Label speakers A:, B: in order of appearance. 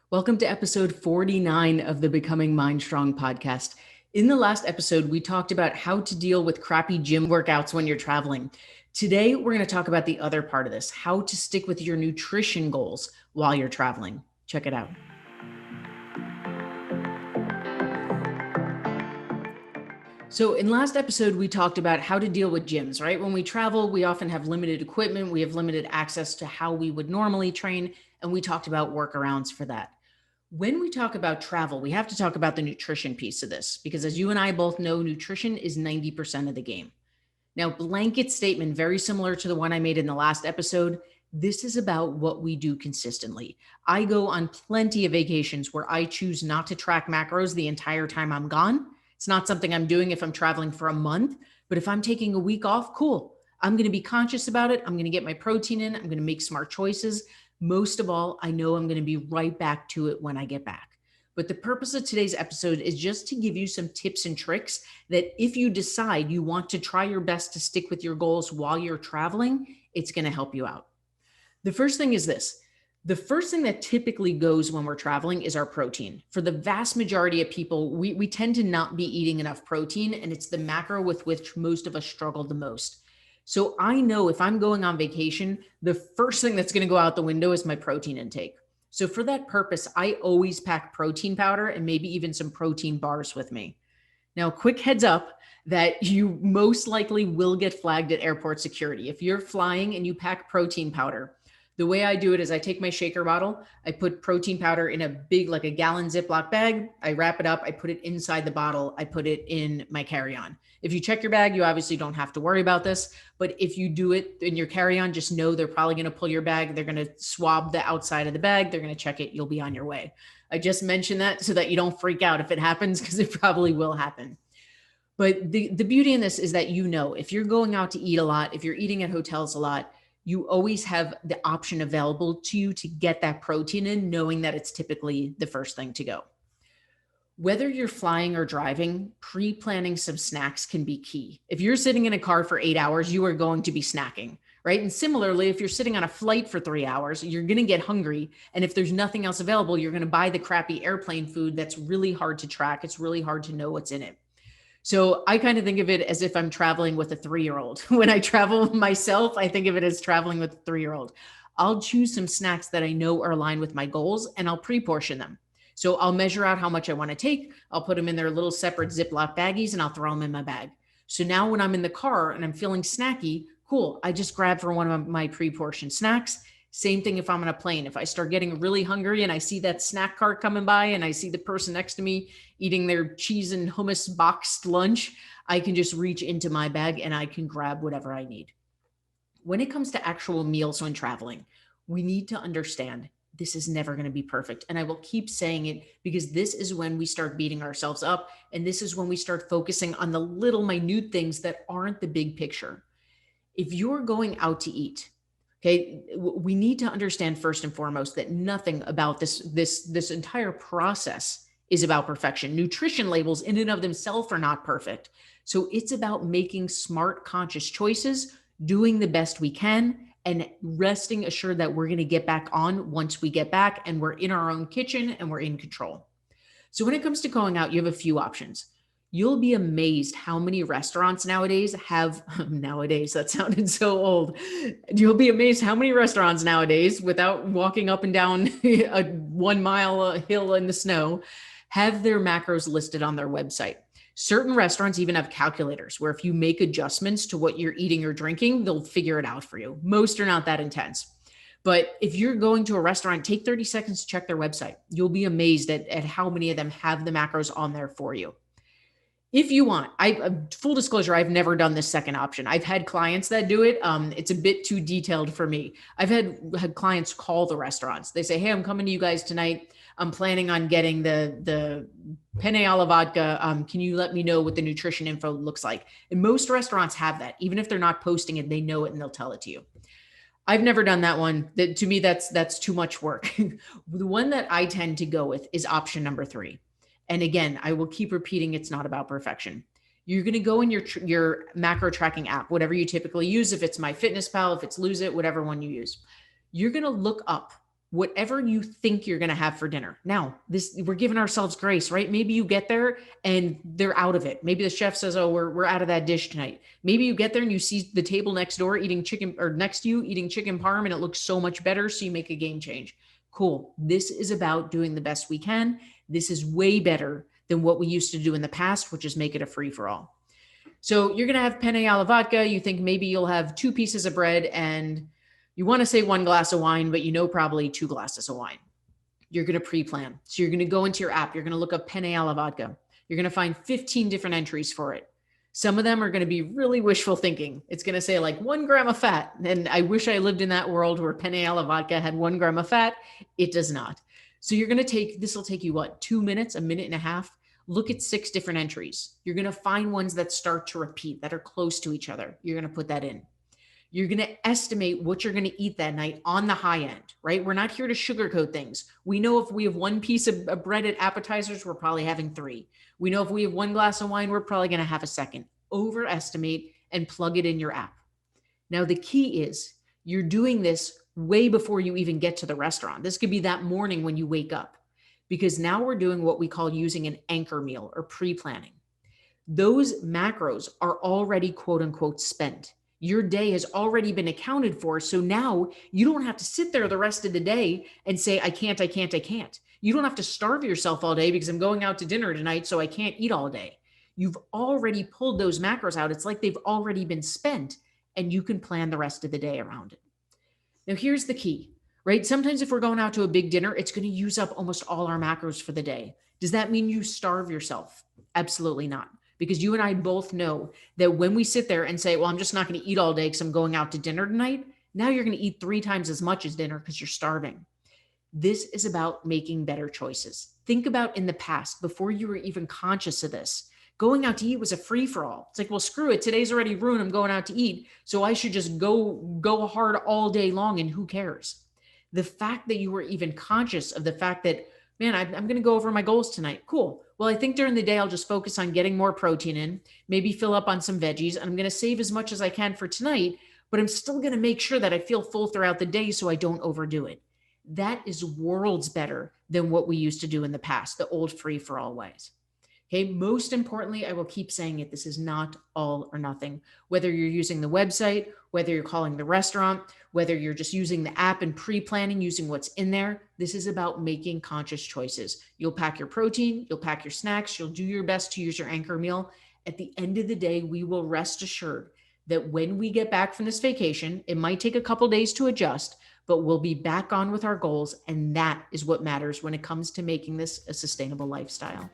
A: Welcome to episode 49 of the Becoming Mind Strong podcast. In the last episode, we talked about how to deal with crappy gym workouts when you're traveling. Today, we're going to talk about the other part of this, how to stick with your nutrition goals while you're traveling. Check it out. So, in last episode, we talked about how to deal with gyms, right? When we travel, we often have limited equipment, we have limited access to how we would normally train, and we talked about workarounds for that. When we talk about travel, we have to talk about the nutrition piece of this because, as you and I both know, nutrition is 90% of the game. Now, blanket statement, very similar to the one I made in the last episode. This is about what we do consistently. I go on plenty of vacations where I choose not to track macros the entire time I'm gone. It's not something I'm doing if I'm traveling for a month, but if I'm taking a week off, cool. I'm going to be conscious about it. I'm going to get my protein in. I'm going to make smart choices. Most of all, I know I'm going to be right back to it when I get back. But the purpose of today's episode is just to give you some tips and tricks that if you decide you want to try your best to stick with your goals while you're traveling, it's going to help you out. The first thing is this. The first thing that typically goes when we're traveling is our protein. For the vast majority of people, we tend to not be eating enough protein, and it's the macro with which most of us struggle the most. So I know if I'm going on vacation, the first thing that's going to go out the window is my protein intake. So for that purpose, I always pack protein powder and maybe even some protein bars with me. Now, quick heads up that you most likely will get flagged at airport security. If you're flying and you pack protein powder, the way I do it is I take my shaker bottle, I put protein powder in a big, like a gallon Ziploc bag, I wrap it up, I put it inside the bottle, I put it in my carry-on. If you check your bag, you obviously don't have to worry about this, but if you do it in your carry-on, just know they're probably going to pull your bag, they're going to swab the outside of the bag, they're going to check it, you'll be on your way. I just mentioned that so that you don't freak out if it happens, because it probably will happen. But the beauty in this is that, if you're going out to eat a lot, if you're eating at hotels a lot, you always have the option available to you to get that protein in, knowing that it's typically the first thing to go. Whether you're flying or driving, pre-planning some snacks can be key. If you're sitting in a car for 8 hours, you are going to be snacking, right? And similarly, if you're sitting on a flight for 3 hours, you're going to get hungry. And if there's nothing else available, you're going to buy the crappy airplane food that's really hard to track. It's really hard to know what's in it. So I kind of think of it as if I'm traveling with a 3-year-old. When I travel myself, I think of it as traveling with a 3-year-old. I'll choose some snacks that I know are aligned with my goals and I'll pre-portion them. So I'll measure out how much I want to take. I'll put them in their little separate Ziploc baggies and I'll throw them in my bag. So now when I'm in the car and I'm feeling snacky, cool. I just grab for one of my pre-portioned snacks. Same thing if I'm on a plane. If I start getting really hungry and I see that snack cart coming by and I see the person next to me eating their cheese and hummus boxed lunch, I can just reach into my bag and I can grab whatever I need. When it comes to actual meals when traveling, we need to understand this is never going to be perfect. And I will keep saying it because this is when we start beating ourselves up. And this is when we start focusing on the little minute things that aren't the big picture. If you're going out to eat, okay, we need to understand first and foremost that nothing about this entire process is about perfection. Nutrition labels in and of themselves are not perfect. So it's about making smart, conscious choices, doing the best we can, and resting assured that we're going to get back on once we get back and we're in our own kitchen and we're in control. So when it comes to going out, you have a few options. You'll be amazed how many restaurants nowadays have, nowadays, that sounded so old. You'll be amazed how many restaurants nowadays, without walking up and down a 1 mile hill in the snow, have their macros listed on their website. Certain restaurants even have calculators where if you make adjustments to what you're eating or drinking, they'll figure it out for you. Most are not that intense. But if you're going to a restaurant, take 30 seconds to check their website. You'll be amazed at how many of them have the macros on there for you. If you want, full disclosure, I've never done this second option. I've had clients that do it. It's a bit too detailed for me. I've had clients call the restaurants. They say, hey, I'm coming to you guys tonight. I'm planning on getting the penne alla vodka. Can you let me know what the nutrition info looks like? And most restaurants have that. Even if they're not posting it, they know it and they'll tell it to you. I've never done that one. To me, that's too much work. The one that I tend to go with is option number 3. And again, I will keep repeating, it's not about perfection. You're going to go in your macro tracking app, whatever you typically use. If it's MyFitnessPal, if it's Lose It, whatever one you use, you're going to look up whatever you think you're going to have for dinner. Now, we're giving ourselves grace, right? Maybe you get there and they're out of it. Maybe the chef says, "Oh, we're out of that dish tonight." Maybe you get there and you see the table next door eating chicken, or next to you eating chicken parm, and it looks so much better, so you make a game change. Cool. This is about doing the best we can. This is way better than what we used to do in the past, which is make it a free for all. So you're going to have penne alla vodka. You think maybe you'll have 2 pieces of bread and you want to say 1 glass of wine, but you know probably 2 glasses of wine. You're going to pre-plan. So you're going to go into your app. You're going to look up penne alla vodka. You're going to find 15 different entries for it. Some of them are going to be really wishful thinking. It's going to say like 1 gram of fat. And I wish I lived in that world where penne alla vodka had 1 gram of fat. It does not. So you're going to this will take you 2 minutes, a minute and a half. Look at 6 different entries. You're going to find ones that start to repeat, that are close to each other. You're going to put that in. You're going to estimate what you're going to eat that night on the high end, right? We're not here to sugarcoat things. We know if we have 1 piece of bread at appetizers, we're probably having 3. We know if we have 1 glass of wine, we're probably going to have a second. Overestimate and plug it in your app. Now, the key is you're doing this way before you even get to the restaurant. This could be that morning when you wake up, because now we're doing what we call using an anchor meal or pre-planning. Those macros are already quote unquote spent. Your day has already been accounted for. So now you don't have to sit there the rest of the day and say, I can't. You don't have to starve yourself all day because I'm going out to dinner tonight, so I can't eat all day. You've already pulled those macros out. It's like they've already been spent, and you can plan the rest of the day around it. Now, here's the key, right? Sometimes if we're going out to a big dinner, it's going to use up almost all our macros for the day. Does that mean you starve yourself? Absolutely not. Because you and I both know that when we sit there and say, well, I'm just not going to eat all day because I'm going out to dinner tonight, now you're going to eat 3 times as much as dinner because you're starving. This is about making better choices. Think about in the past, before you were even conscious of this, going out to eat was a free for all. It's like, well, screw it. Today's already ruined. I'm going out to eat. So I should just go hard all day long, and who cares? The fact that you were even conscious of the fact that, man, I'm going to go over my goals tonight. Cool. Well, I think during the day, I'll just focus on getting more protein in, maybe fill up on some veggies, and I'm going to save as much as I can for tonight, but I'm still going to make sure that I feel full throughout the day so I don't overdo it. That is worlds better than what we used to do in the past, the old free for all ways. Okay. Most importantly, I will keep saying it. This is not all or nothing. Whether you're using the website, whether you're calling the restaurant, whether you're just using the app and pre-planning, using what's in there, this is about making conscious choices. You'll pack your protein, you'll pack your snacks, you'll do your best to use your anchor meal. At the end of the day, we will rest assured that when we get back from this vacation, it might take a couple days to adjust, but we'll be back on with our goals. And that is what matters when it comes to making this a sustainable lifestyle.